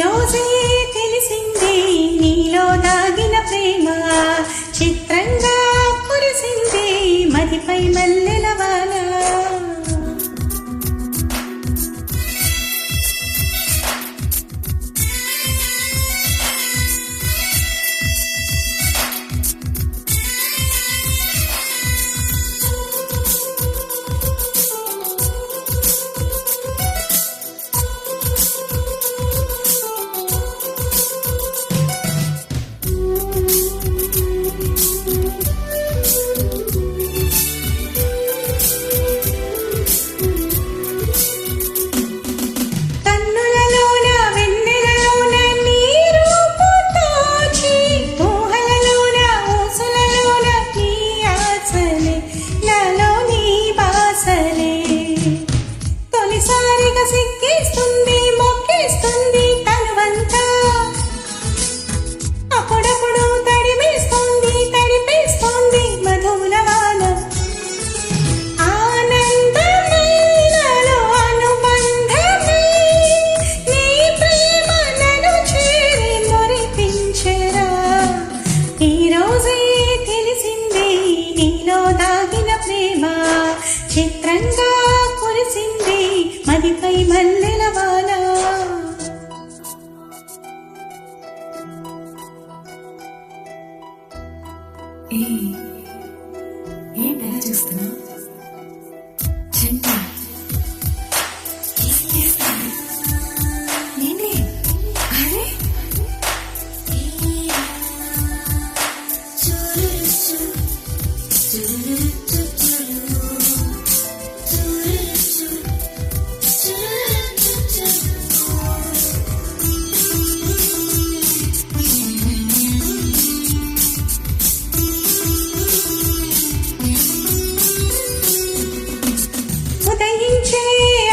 రోజే తెలిసింది నీలో దాగిన ప్రేమ, చిత్రంగా కురిసింది మదిపై మల్లెల వాన. సిక్కిస్తుంది మొక్కిస్తుంది తనువంతా, అప్పుడప్పుడు తడిమేస్తుంది తడిపేస్తుంది మధువుల వాన. ఆనందమైనలో అనుబంధమై నీ ప్రేమ నన్ను చేరి మురిపించెరా. ఈ రోజే తెలిసింది నీలో దాగిన ప్రేమ, చిత్రంగా కురిసింది మదిపై మల్లెల వాన. ఏంటలా చూస్తున్నా? నేనే. అరే ఉదయించే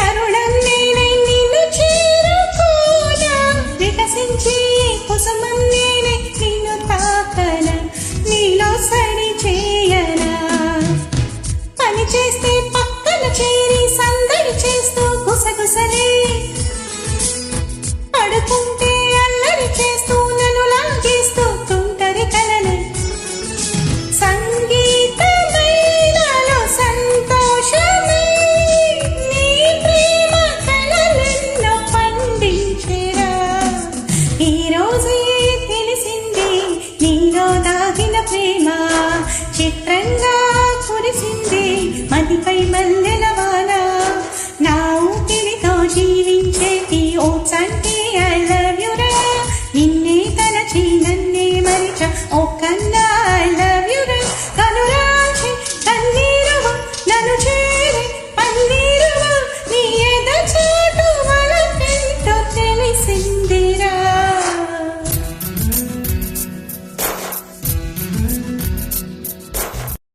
అరుణం నేనై నిన్ను చేరుకోనా, వికసించే కుసుమం నేనే నిన్ను తాకనా, నీలో సడి చేయనా. పని చేస్తే పక్కన చేరి సందడి చేస్తూ గుసగుసలే, పడుకుంటే అల్లరి చేస్తూ నన్ను లాగేస్తూ తుంటరి కలనే. సంగీతమైనలో సంతోషమై నీ ప్రేమ కలలెన్నో పండించెరా. ఈ రోజే తెలిసింది నీలో దాగిన ప్రేమ, చిత్రంగా కురిసింది మదిపై మల్లెల వాన. నా ఊపిరితో జీవించేటి ఓ చంటి